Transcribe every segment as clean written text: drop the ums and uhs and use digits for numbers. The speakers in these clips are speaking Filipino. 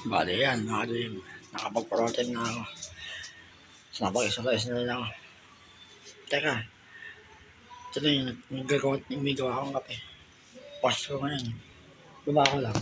Bale yan, mga dream. Nakapag-protein na ako. Napag-exercise na rin ako. Teka, ito na yung umigawa akong kape. Pasko ngayon. Baba ko lang.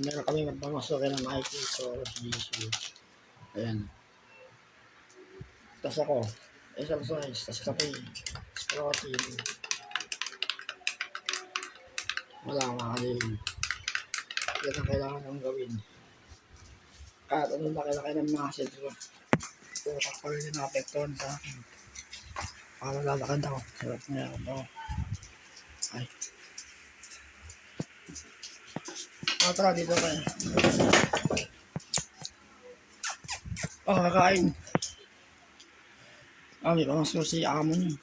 Meron kami magpamasokin ng Mikey. So, GC. Ayan. Tapos ako, exercise, tapos kape, tapos protein. Wala mga dream. Yan ang kailangan kong gawin. Kahit anong laki-laki ng message ko. Putak pa rin na-apektuhan sa akin. Para lalakad ako. Sarap na yan ako. Ay. Tara, dito kayo. Kakain. May pamasko si amo niyo.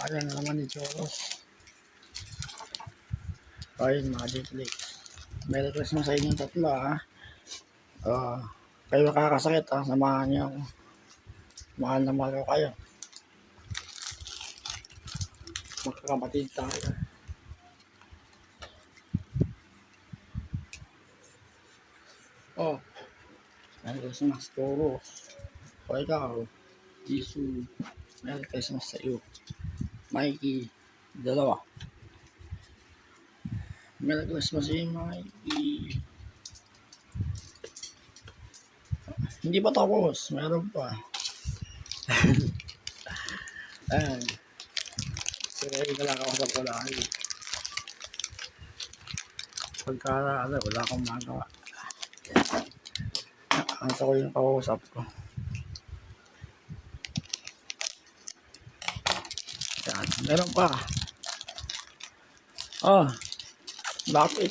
Ayan na naman ni Choros. Ayun, mga Netflix. Merry Christmas sa inyong tatlo, ha. Kayo nakakasakit, ha. Samahan niyo ako. Mahal na mahal ko kayo. Magkakapatid tayo. Merry Christmas, Choros. O ikaw, Jisoo. Merry Christmas sa iyo. Mikey, dalawa. Merry Christmas sa iyo, Mikey. Hindi pa tapos, meron pa. Ayan. Sila yung kalakausap ko lang. Pagka, wala akong magawa. Ito ko yung kausap ko. Ayan, meron pa. Lapit.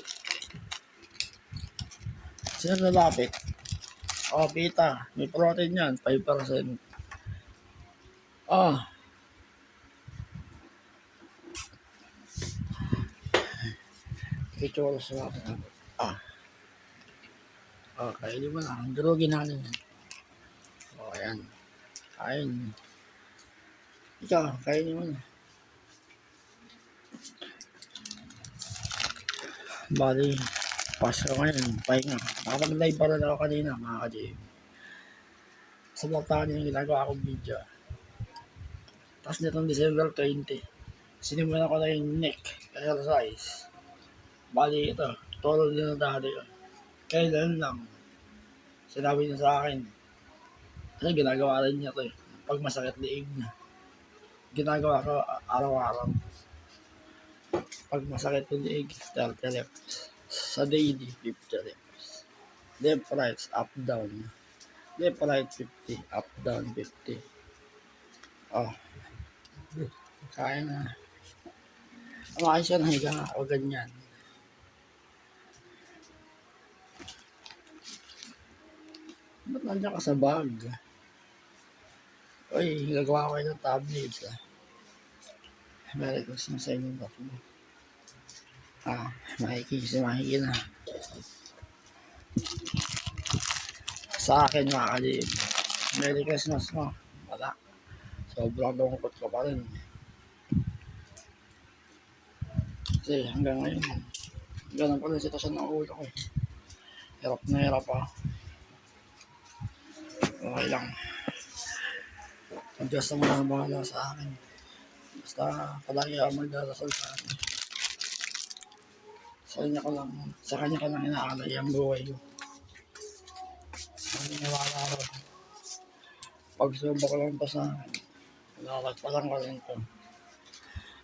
Sino na lapit? Pita. May protein yan, 5%. Ito sa lapit. Kainin mo na. Durugin natin yan. Ayan. Kain. Ikaw, kainin mo na. Bali, Pasko ngayon, pahinga. Nakapag-live pa rin ako kanina, mga ka-JM. Sa blogtaan yung ginagawa akong video. Tapos nitong December 20, sinimulan ko na yung neck exercise. Bali ito, toro din na dati ko. Kailan lang, sinabi niya sa akin, kasi ginagawa rin niya ito eh. Pag masakit liig na, ginagawa ko araw-araw. Pag masakit yung liig, 30 reps. Sa daily, 50 reps. Left, right, up, down. Left, right, 50. Up, down, 50. Kaya na. Ayos ka na higa. O ganyan. Ba't nandiyan ka sa bag? Gagawa ko kayo ng tablets. Meron ko sa inyo ba? Si Mikey na. Sa akin mga kalib. Merry Christmas mo. Wala. Sobrang lungkot ko pa rin. Kasi hanggang ngayon, ganun pa rin sitwasyon ng ulo ko eh. Hirap na hirap pa. Okay lang. Ang Diyos na muna bahala sa akin. Basta palagi ako magdarasal sa akin. Sa kanya ko lang inaalay ang buhay ko. Ang iniwala ko. Pagsubok lang pa sa akin. Nalagpasan ko rin ito.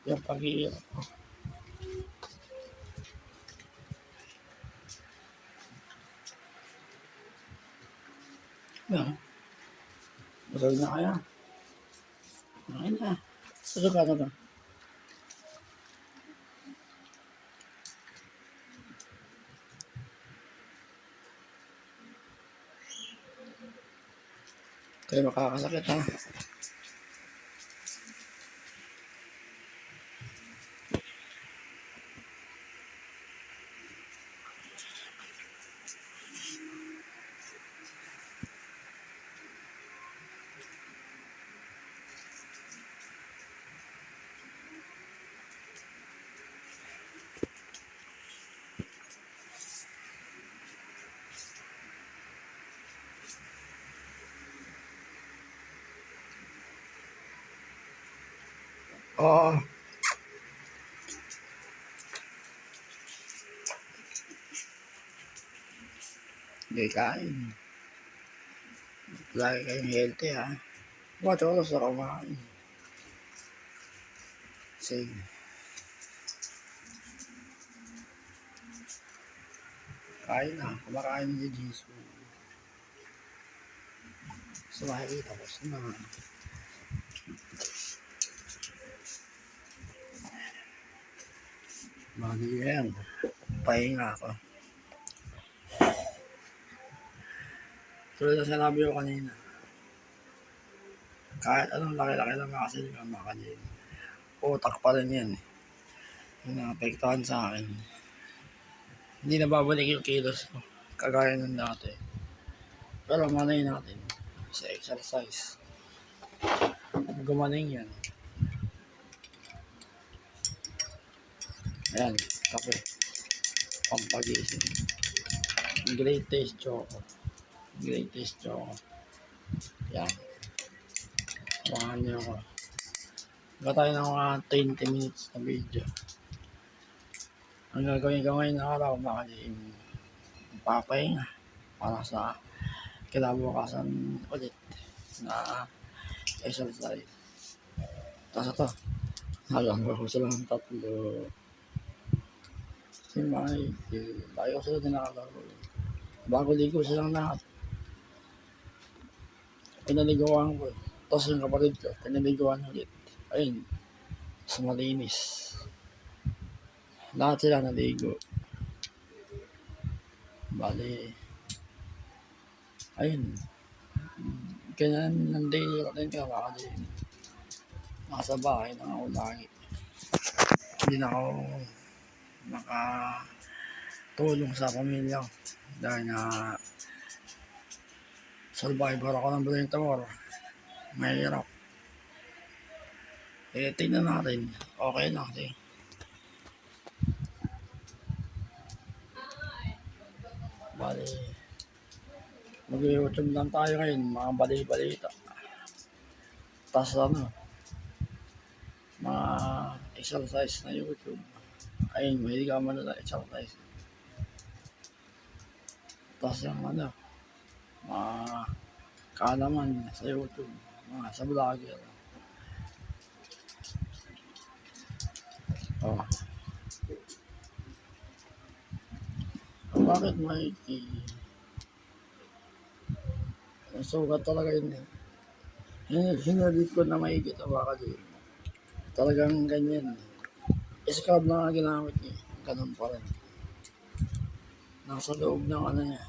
Yung pag-iirap ko. Masal na kaya. Okay na. Susok ka na ba? Kaya makakasakit ha. Oo. Hindi kain. Lagi kayong healthy ha. 4 oras na kumain. Sige. Kain na. Kumakain ni Jesus. So makikita ko na. Mali yan. Pahinga ako. Tulad na sinabi ko kanina. Kahit anong laki-laki lang kasi hindi ka makalim. Utak pa rin yan. Yung naapektuhan sa akin. Hindi na babalik yung kilos ko. Kagaya ng dati. Pero malay natin. Sa exercise. Gumaling yan. Ayan. Kape. Pampagising. Greatest choco. Greatest choco. Yan. Samahan niyo ako. Gata tayo ng mga 20 minutes na video. Ang gagawin ko ngayon na araw, makalim papahinga para sa kinabukasan ulit na exercise. Tapos ito, hanggang ko sila ng 3. Si Mike, tayo sila din nakalaro. Bago ligo silang lahat. Pinaliguan ko. Tapos yung kapatid ko, pinaliguan ulit. Ayun, sa malinis. Lahat sila naligo. Bali, ayun. Ganyan ng daily routine ka kasi nasa bahay na ako lagi. Hindi na ako nakatulong sa pamilya ko. Dahil na survivor ako ng brain tumor. Mahirap. Tingnan natin. Okay lang. Bali, mag-YouTube lang tayo ngayon. Mga bali-balita. Tapos mga exercise na YouTube. Ayun, mahilig ka man na exercise. Tapos yung mga kaalaman sa YouTube. Mga sa vlogger. Oh. Bakit may sugat talaga yun? Hinalit ko na maigit ang baka din. Talagang ganyan. Scrub na nga ginamit niya. Ganun pa rin. Nasa loob ng niya.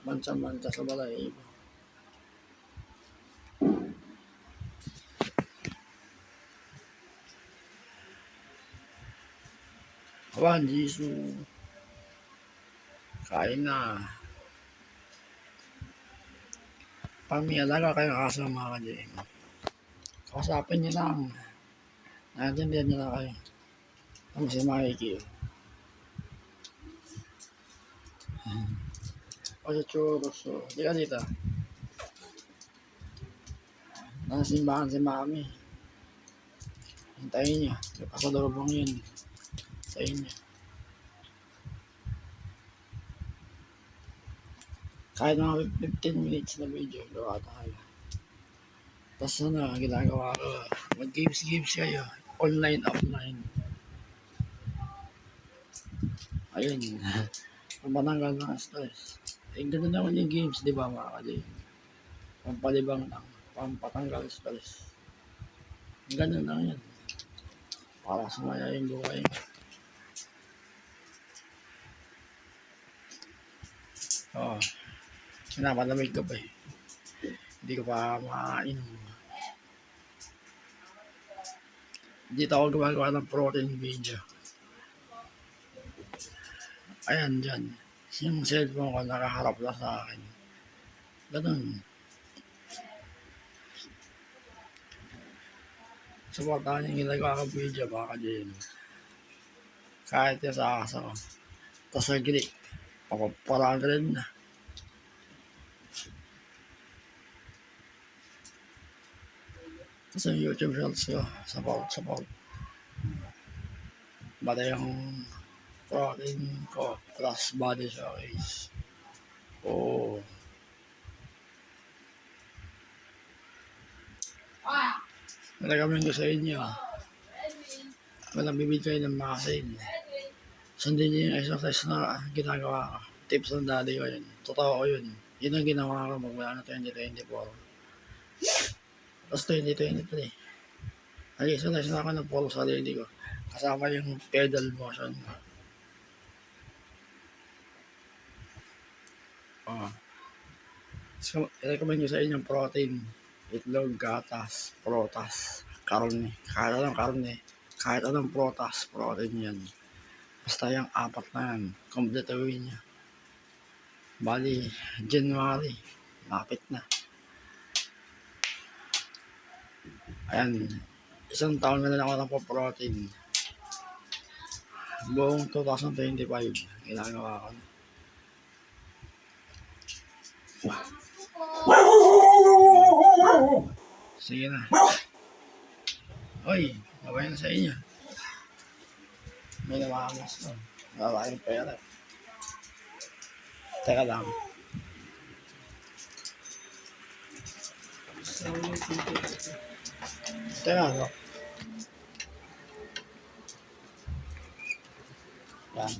Mancha-mancha sa balay. Awan, Jesus. Kain na. Pag may alaga kayo kasama ka dyan. Kausapin niyo lang. Naintindihan niyo na kayo. Kung si Mikey. O si Churros. Di ka dito. Nasa simbahan si Mami. Hintayin niyo. May pasalubong yun. Sa inyo. Kahit mga 15 minutes na video, gawa tayo. Tapos ginagawa ko, mag-games kayo. Online, offline. Ayun. Pampatanggal ng stress. Ganda naman yung games, di ba mga kalin? Pampalibang lang. Pampatanggal stress. Ganun lang yan. Para sumaya yung buhay. Oo. Pinapalamig ko pa eh. Hindi ko pa makainom. Dito ako gumagawa ng protein video. Ayan dyan. Yung cellphone ko nakaharap na sa akin. Ganun. Supportahan yung ginagawa ko video baka din. Kahit yung sa asa ko. Tapos agree. Papaparaan rin na. Sa YouTube shorts ko, support. Bata yung protein ko plus body showcase. Oo. Nalagamit ko sa inyo. Walang bibigay ng makasin. Sundin niyo yung exercise na ginagawa ko. Tips ng daddy ko yun. Totoo ko yun. Yun ang ginawa ko magmula na 2024. Tapos 2023. Nag-exercise na ako ng puro sarili ko. Kasama yung pedal motion ko. So, i-recommend ko sa inyo protein. Itlog, gatas, protas, karne. Kahit anong karne. Kahit anong protas, protein yan. Basta yung apat na yan. Kompletuhin niya. Bali, January. Lapit na. Ayan. Isang taon na lang ako ng protein. Buong 2025. Ginagawa ko na. Sige na. Oy, babay na sa inyo. May namakas ko. Babay yung pera. Teka lang. Teka lang. Yan.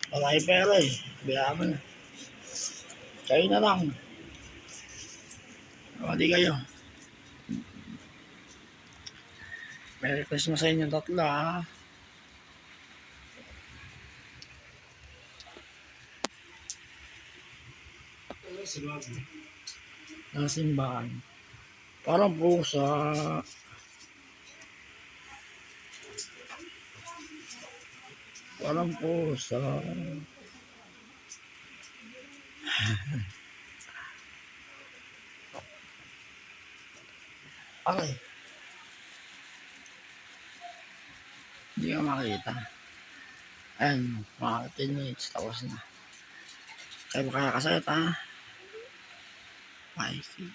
Babay yung pera eh. Biyaan mo na. Kayo na lang. O, di kayo. Merry Christmas sa inyong tatlo, ha? Simbahan. Parang pusa. Parang pusa. Okay. Hindi ka makita. Ayan, mga 10 minutes. Tapos na. Kaya makakasayat, ha? Mikey.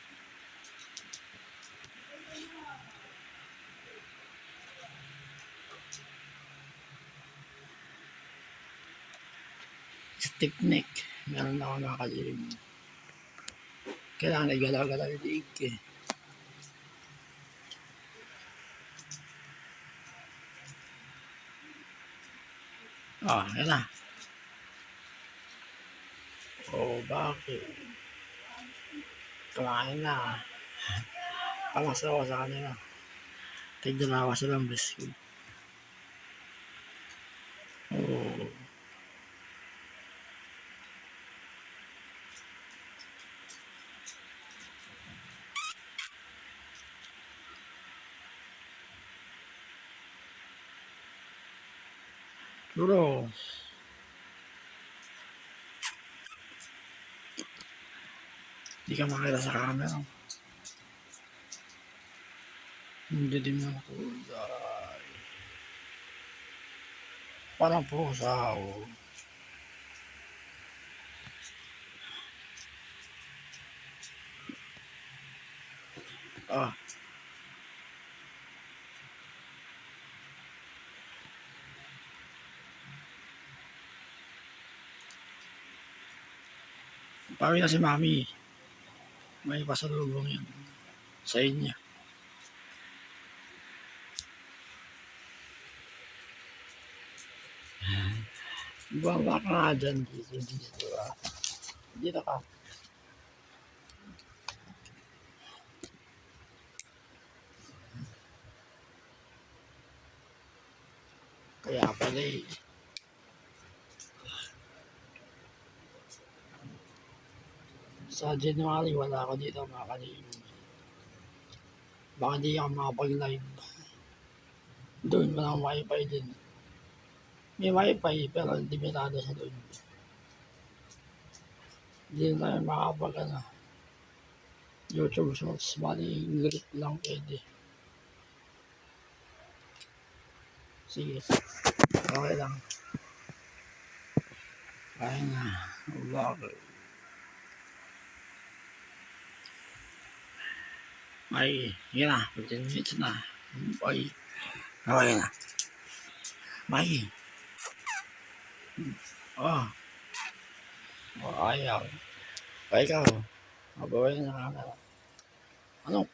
Stiff neck. Meron na ako nakakalim. Kailangan igalaw-galaw yung liig eh. Yan na. Bakit? Kumain na. Pamasawa sa kanila. Tigdalawa silang biscuit. Churros. Hindi ka makita sa camera. Hindi din mo kulay. Parang pusa, oh. Pawi na si Mami. May pasalubong yan sa inyo. Baba ka nga dyan dito. Dito ka. Kaya pala eh. Sa January, wala ako dito makakalim. Baka di ako makapag-live. Doon, walang wifi din. May wifi, pero limitado sa doon. Hindi na tayo makapag YouTube shorts. Bali, ingrit lang pwede. Sige. Okay lang. Kaya na. Bakit? Ay, yun na. 15 minutes na. Ay, okay na. May. Oh, ayaw. Ay, ikaw. Mabawal na camera. Anong